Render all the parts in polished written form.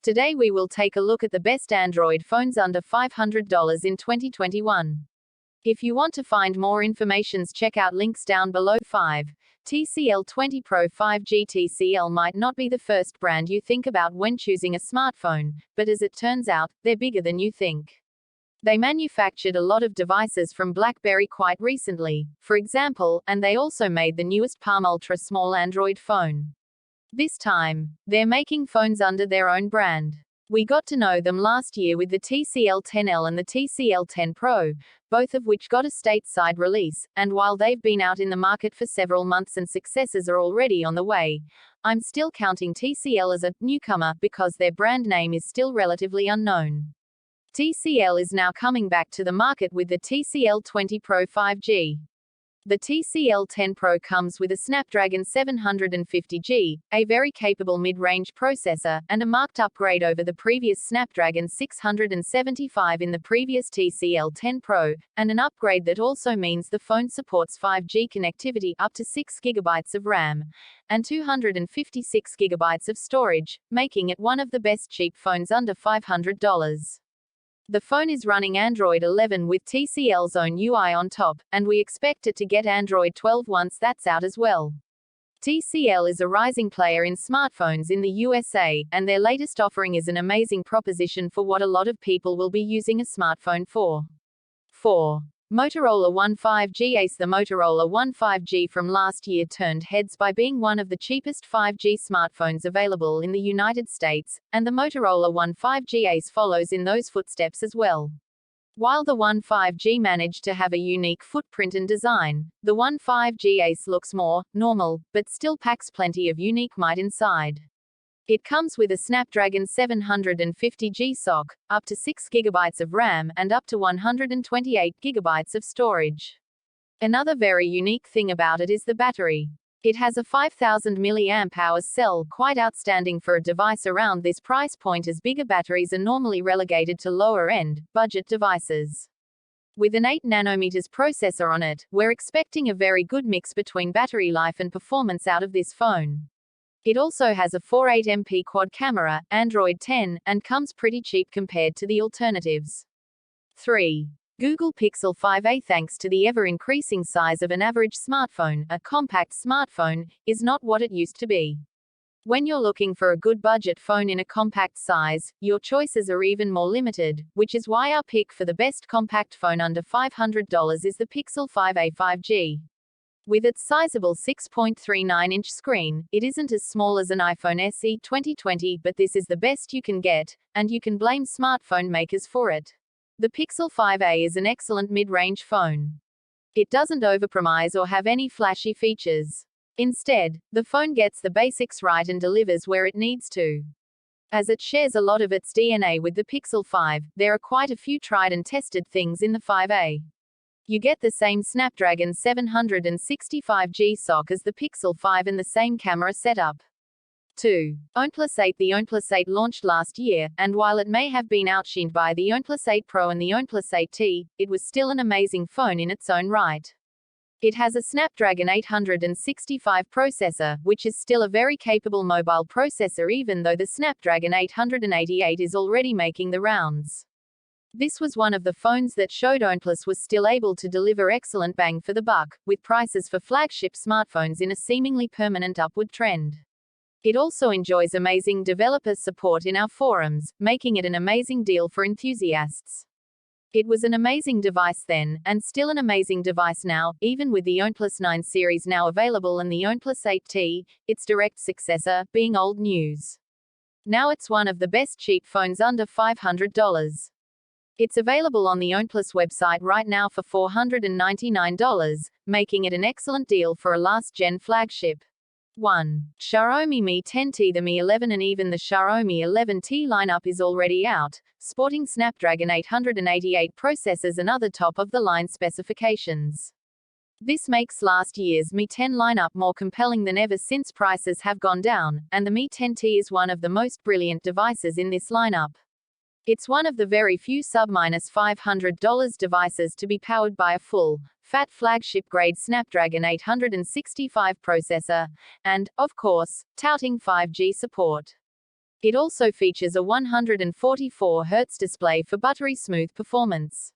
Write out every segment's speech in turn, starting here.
Today we will take a look at the best Android phones under $500 in 2021. If you want to find more information, check out links down below. 5. TCL 20 Pro 5G. TCL might not be the first brand you think about when choosing a smartphone, but as it turns out, they're bigger than you think. They manufactured a lot of devices from BlackBerry quite recently, for example, and they also made the newest Palm Ultra small Android phone. This time, they're making phones under their own brand. We got to know them last year with the TCL 10L and the TCL 10 Pro, both of which got a stateside release, and while they've been out in the market for several months and successors are already on the way, I'm still counting TCL as a newcomer because their brand name is still relatively unknown. TCL is now coming back to the market with the TCL 20 Pro 5G. The TCL 10 Pro comes with a Snapdragon 750G, a very capable mid-range processor, and a marked upgrade over the previous Snapdragon 675 in the previous TCL 10 Pro, and an upgrade that also means the phone supports 5G connectivity up to 6 GB of RAM, and 256 GB of storage, making it one of the best cheap phones under $500. The phone is running Android 11 with TCL's own UI on top, and we expect it to get Android 12 once that's out as well. TCL is a rising player in smartphones in the USA, and their latest offering is an amazing proposition for what a lot of people will be using a smartphone for. 4. Motorola One 5G Ace. The Motorola One 5G from last year turned heads by being one of the cheapest 5G smartphones available in the United States, and the Motorola One 5G Ace follows in those footsteps as well. While the One 5G managed to have a unique footprint and design, the One 5G Ace looks more normal, but still packs plenty of unique might inside. It comes with a Snapdragon 750G SoC, up to 6 GB of RAM, and up to 128 GB of storage. Another very unique thing about it is the battery. It has a 5000 mAh cell, quite outstanding for a device around this price point, as bigger batteries are normally relegated to lower-end, budget devices. With an 8nm processor on it, we're expecting a very good mix between battery life and performance out of this phone. It also has a 48MP quad camera, Android 10, and comes pretty cheap compared to the alternatives. 3. Google Pixel 5a. Thanks to the ever-increasing size of an average smartphone, a compact smartphone is not what it used to be. When you're looking for a good budget phone in a compact size, your choices are even more limited, which is why our pick for the best compact phone under $500 is the Pixel 5a 5G. With its sizable 6.39-inch screen, it isn't as small as an iPhone SE 2020, but this is the best you can get, and you can blame smartphone makers for it. The Pixel 5a is an excellent mid-range phone. It doesn't overpromise or have any flashy features. Instead, the phone gets the basics right and delivers where it needs to. As it shares a lot of its DNA with the Pixel 5, there are quite a few tried and tested things in the 5a. You get the same Snapdragon 765G SoC as the Pixel 5 and the same camera setup. 2. OnePlus 8. The OnePlus 8 launched last year, and while it may have been outshined by the OnePlus 8 Pro and the OnePlus 8T, it was still an amazing phone in its own right. It has a Snapdragon 865 processor, which is still a very capable mobile processor even though the Snapdragon 888 is already making the rounds. This was one of the phones that showed OnePlus was still able to deliver excellent bang for the buck, with prices for flagship smartphones in a seemingly permanent upward trend. It also enjoys amazing developer support in our forums, making it an amazing deal for enthusiasts. It was an amazing device then, and still an amazing device now, even with the OnePlus 9 series now available and the OnePlus 8T, its direct successor, being old news. Now it's one of the best cheap phones under $500. It's available on the OnePlus website right now for $499, making it an excellent deal for a last-gen flagship. 1. Xiaomi Mi 10T. The Mi 11 and even the Xiaomi 11T lineup is already out, sporting Snapdragon 888 processors and other top-of-the-line specifications. This makes last year's Mi 10 lineup more compelling than ever since prices have gone down, and the Mi 10T is one of the most brilliant devices in this lineup. It's one of the very few sub-$500 devices to be powered by a full, fat flagship-grade Snapdragon 865 processor, and, of course, touting 5G support. It also features a 144 Hz display for buttery smooth performance.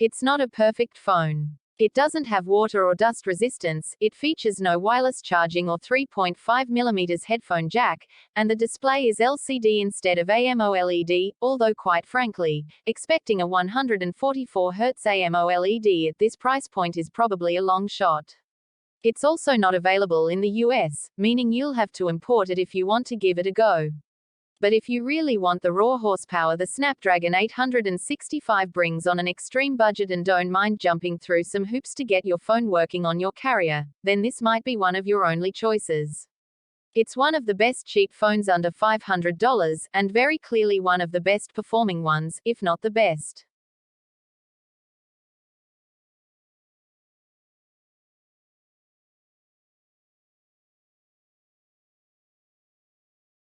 It's not a perfect phone. It doesn't have water or dust resistance, it features no wireless charging or 3.5mm headphone jack, and the display is LCD instead of AMOLED, although quite frankly, expecting a 144 Hz AMOLED at this price point is probably a long shot. It's also not available in the US, meaning you'll have to import it if you want to give it a go. But if you really want the raw horsepower the Snapdragon 865 brings on an extreme budget and don't mind jumping through some hoops to get your phone working on your carrier, then this might be one of your only choices. It's one of the best cheap phones under $500, and very clearly one of the best performing ones, if not the best.